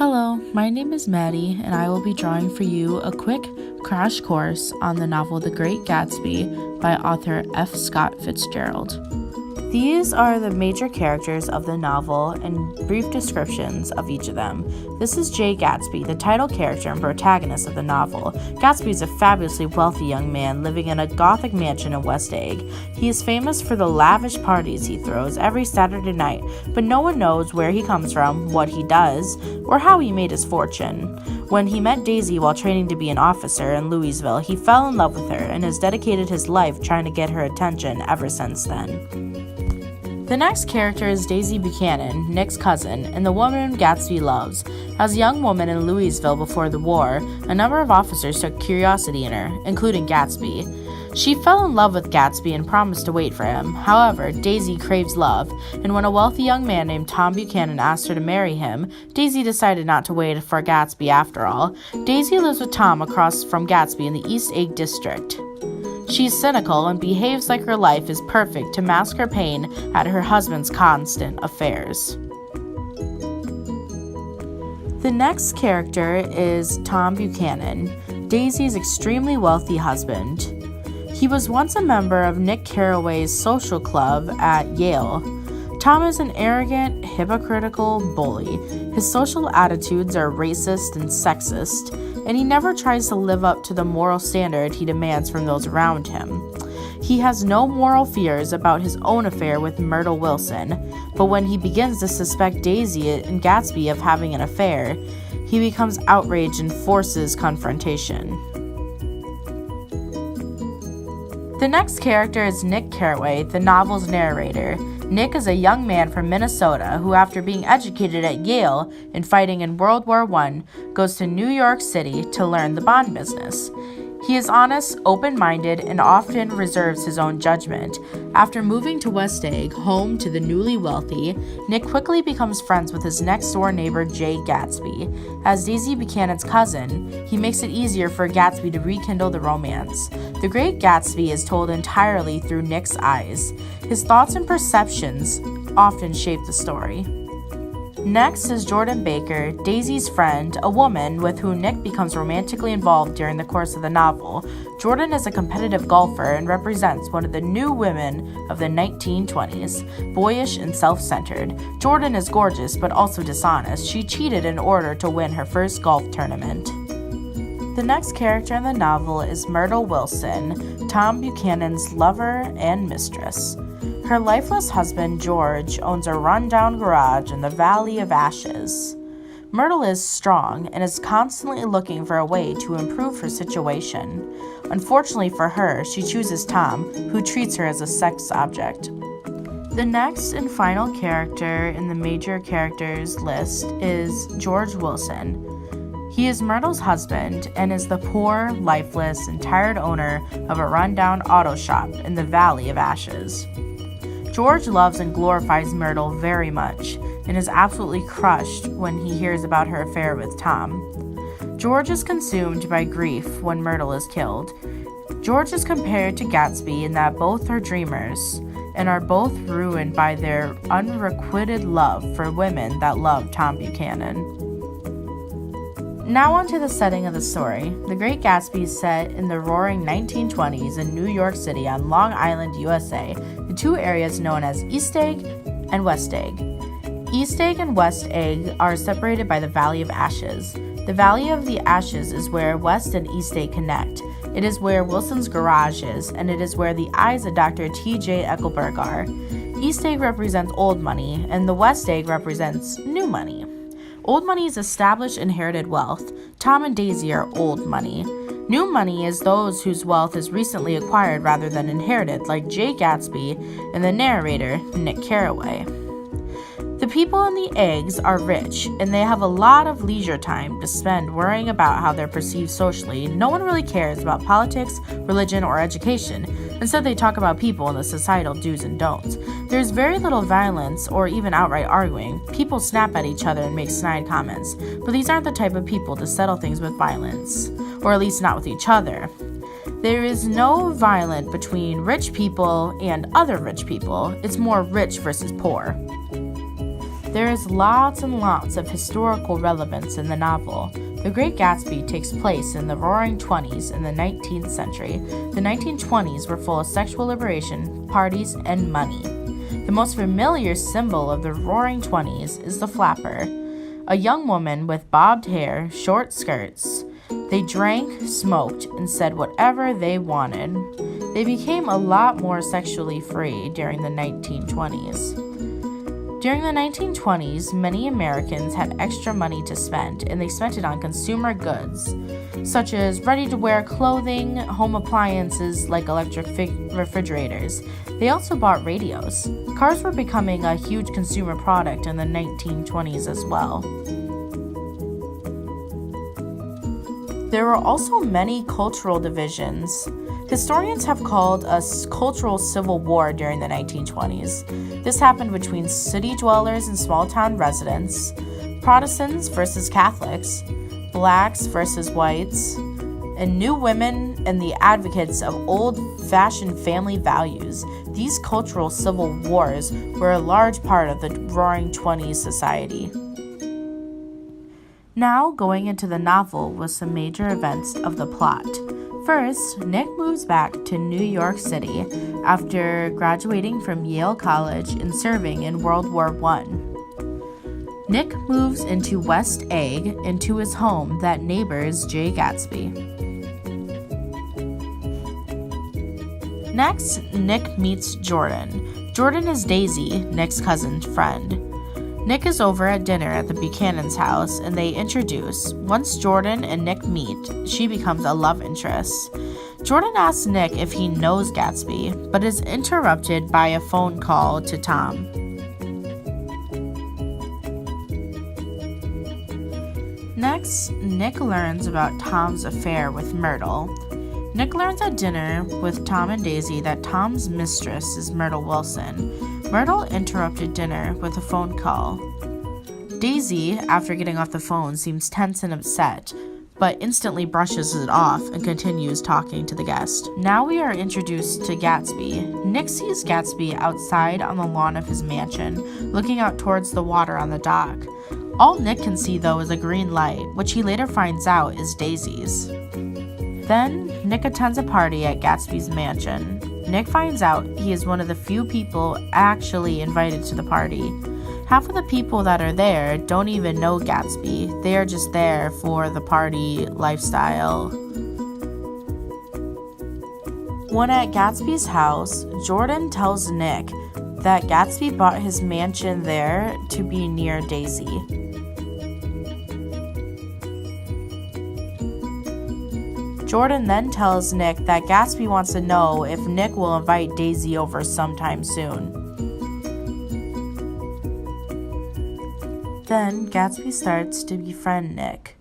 Hello, my name is Maddie, and I will be drawing for you a quick crash course on the novel The Great Gatsby by author F. Scott Fitzgerald. These are the major characters of the novel and brief descriptions of each of them. This is Jay Gatsby, the title character and protagonist of the novel. Gatsby is a fabulously wealthy young man living in a Gothic mansion in West Egg. He is famous for the lavish parties he throws every Saturday night, but no one knows where he comes from, what he does, or how he made his fortune. When he met Daisy while training to be an officer in Louisville, he fell in love with her and has dedicated his life trying to get her attention ever since then. The next character is Daisy Buchanan, Nick's cousin, and the woman Gatsby loves. As a young woman in Louisville before the war, a number of officers took curiosity in her, including Gatsby. She fell in love with Gatsby and promised to wait for him. However, Daisy craves love, and when a wealthy young man named Tom Buchanan asked her to marry him, Daisy decided not to wait for Gatsby after all. Daisy lives with Tom across from Gatsby in the East Egg district. She's cynical and behaves like her life is perfect to mask her pain at her husband's constant affairs. The next character is Tom Buchanan, Daisy's extremely wealthy husband. He was once a member of Nick Carraway's social club at Yale. Tom is an arrogant, hypocritical bully. His social attitudes are racist and sexist, and he never tries to live up to the moral standard he demands from those around him. He has no moral fears about his own affair with Myrtle Wilson, but when he begins to suspect Daisy and Gatsby of having an affair, he becomes outraged and forces confrontation. The next character is Nick Carraway, the novel's narrator. Nick is a young man from Minnesota who, after being educated at Yale and fighting in World War I, goes to New York City to learn the bond business. He is honest, open-minded, and often reserves his own judgment. After moving to West Egg, home to the newly wealthy, Nick quickly becomes friends with his next-door neighbor Jay Gatsby. As Daisy Buchanan's cousin, he makes it easier for Gatsby to rekindle the romance. The Great Gatsby is told entirely through Nick's eyes. His thoughts and perceptions often shape the story. Next is Jordan Baker, Daisy's friend, a woman with whom Nick becomes romantically involved during the course of the novel. Jordan is a competitive golfer and represents one of the new women of the 1920s, boyish and self-centered. Jordan is gorgeous but also dishonest. She cheated in order to win her first golf tournament. The next character in the novel is Myrtle Wilson, Tom Buchanan's lover and mistress. Her lifeless husband, George, owns a rundown garage in the Valley of Ashes. Myrtle is strong and is constantly looking for a way to improve her situation. Unfortunately for her, she chooses Tom, who treats her as a sex object. The next and final character in the major characters list is George Wilson. He is Myrtle's husband and is the poor, lifeless, and tired owner of a rundown auto shop in the Valley of Ashes. George loves and glorifies Myrtle very much and is absolutely crushed when he hears about her affair with Tom. George is consumed by grief when Myrtle is killed. George is compared to Gatsby in that both are dreamers and are both ruined by their unrequited love for women that love Tom Buchanan. Now on to the setting of the story. The Great Gatsby is set in the roaring 1920s in New York City on Long Island, USA, in two areas known as East Egg and West Egg. East Egg and West Egg are separated by the Valley of Ashes. The Valley of the Ashes is where West and East Egg connect. It is where Wilson's garage is, and it is where the eyes of Dr. T.J. Eckelberg are. East Egg represents old money, and the West Egg represents new money. Old money is established inherited wealth. Tom and Daisy are old money. New money is those whose wealth is recently acquired rather than inherited, like Jay Gatsby and the narrator, Nick Carraway. The people in the eggs are rich, and they have a lot of leisure time to spend worrying about how they're perceived socially. No one really cares about politics, religion, or education. Instead, they talk about people and the societal do's and don'ts. There's very little violence or even outright arguing. People snap at each other and make snide comments, but these aren't the type of people to settle things with violence, or at least not with each other. There is no violence between rich people and other rich people. It's more rich versus poor. There is lots and lots of historical relevance in the novel. The Great Gatsby takes place in the Roaring Twenties in the 19th century. The 1920s were full of sexual liberation, parties, and money. The most familiar symbol of the Roaring Twenties is the flapper, a young woman with bobbed hair, short skirts. They drank, smoked, and said whatever they wanted. They became a lot more sexually free during the 1920s. During the 1920s, many Americans had extra money to spend, and they spent it on consumer goods, such as ready-to-wear clothing, home appliances like electric refrigerators. They also bought radios. Cars were becoming a huge consumer product in the 1920s as well. There were also many cultural divisions. Historians have called a cultural civil war during the 1920s. This happened between city dwellers and small-town residents, Protestants versus Catholics, blacks versus whites, and new women and the advocates of old-fashioned family values. These cultural civil wars were a large part of the Roaring Twenties society. Now, going into the novel with some major events of the plot. First, Nick moves back to New York City after graduating from Yale College and serving in World War I. Nick moves into West Egg into his home that neighbors Jay Gatsby. Next, Nick meets Jordan. Jordan is Daisy, Nick's cousin friend. Nick is over at dinner at the Buchanan's house, and they introduce. Once Jordan and Nick meet, she becomes a love interest. Jordan asks Nick if he knows Gatsby, but is interrupted by a phone call to Tom. Next, Nick learns about Tom's affair with Myrtle. Nick learns at dinner with Tom and Daisy that Tom's mistress is Myrtle Wilson. Myrtle interrupted dinner with a phone call. Daisy, after getting off the phone, seems tense and upset, but instantly brushes it off and continues talking to the guest. Now we are introduced to Gatsby. Nick sees Gatsby outside on the lawn of his mansion, looking out towards the water on the dock. All Nick can see, though, is a green light, which he later finds out is Daisy's. Then, Nick attends a party at Gatsby's mansion. Nick finds out he is one of the few people actually invited to the party. Half of the people that are there don't even know Gatsby. They are just there for the party lifestyle. When at Gatsby's house, Jordan tells Nick that Gatsby bought his mansion there to be near Daisy. Jordan then tells Nick that Gatsby wants to know if Nick will invite Daisy over sometime soon. Then Gatsby starts to befriend Nick.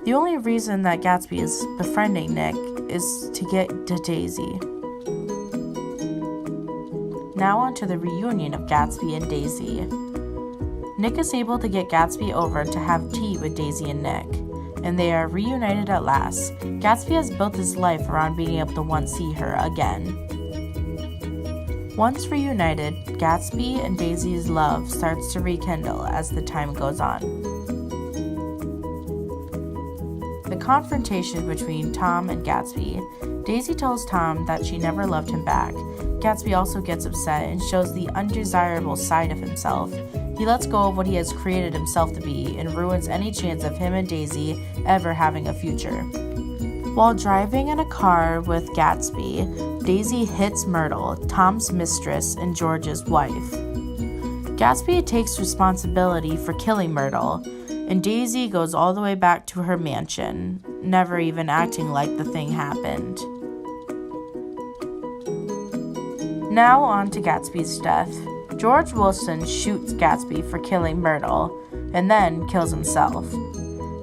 The only reason that Gatsby is befriending Nick is to get to Daisy. Now on to the reunion of Gatsby and Daisy. Nick is able to get Gatsby over to have tea with Daisy and Nick, and they are reunited at last. Gatsby has built his life around being able to once see her again. Once reunited, Gatsby and Daisy's love starts to rekindle as the time goes on. The confrontation between Tom and Gatsby. Daisy tells Tom that she never loved him back. Gatsby also gets upset and shows the undesirable side of himself. He lets go of what he has created himself to be and ruins any chance of him and Daisy ever having a future. While driving in a car with Gatsby, Daisy hits Myrtle, Tom's mistress and George's wife. Gatsby takes responsibility for killing Myrtle, and Daisy goes all the way back to her mansion, never even acting like the thing happened. Now on to Gatsby's death. George Wilson shoots Gatsby for killing Myrtle, and then kills himself.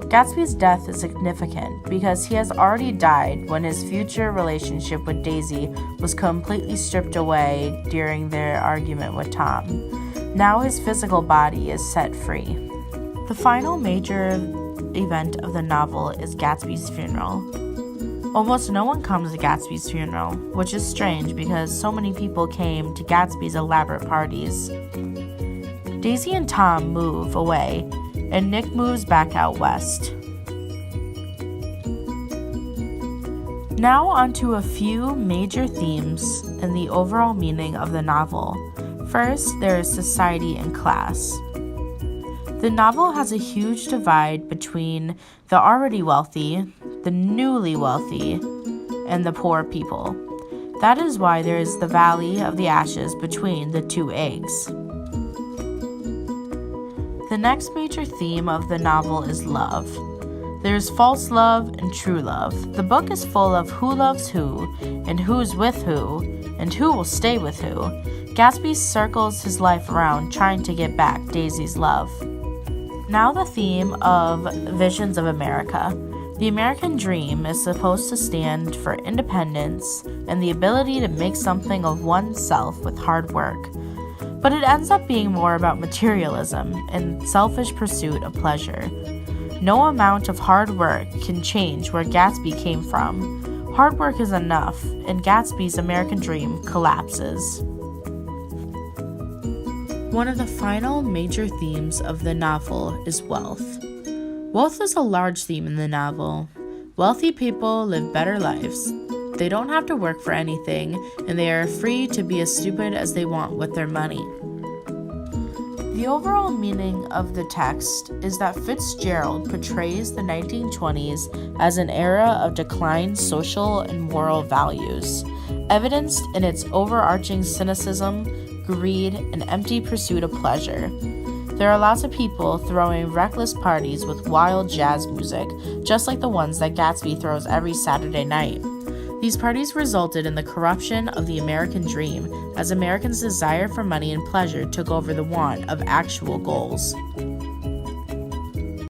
Gatsby's death is significant because he has already died when his future relationship with Daisy was completely stripped away during their argument with Tom. Now his physical body is set free. The final major event of the novel is Gatsby's funeral. Almost no one comes to Gatsby's funeral, which is strange because so many people came to Gatsby's elaborate parties. Daisy and Tom move away, and Nick moves back out west. Now onto a few major themes and the overall meaning of the novel. First, there is society and class. The novel has a huge divide between the already wealthy, the newly wealthy, and the poor people. That is why there is the Valley of the Ashes between the two eggs. The next major theme of the novel is love. There is false love and true love. The book is full of who loves who, and who's with who, and who will stay with who. Gatsby circles his life around trying to get back Daisy's love. Now the theme of Visions of America. The American dream is supposed to stand for independence and the ability to make something of oneself with hard work. But it ends up being more about materialism and selfish pursuit of pleasure. No amount of hard work can change where Gatsby came from. Hard work is enough, and Gatsby's American dream collapses. One of the final major themes of the novel is wealth. Wealth is a large theme in the novel. Wealthy people live better lives. They don't have to work for anything, and they are free to be as stupid as they want with their money. The overall meaning of the text is that Fitzgerald portrays the 1920s as an era of declined social and moral values, evidenced in its overarching cynicism, greed, and empty pursuit of pleasure. There are lots of people throwing reckless parties with wild jazz music, just like the ones that Gatsby throws every Saturday night. These parties resulted in the corruption of the American dream, as Americans' desire for money and pleasure took over the want of actual goals.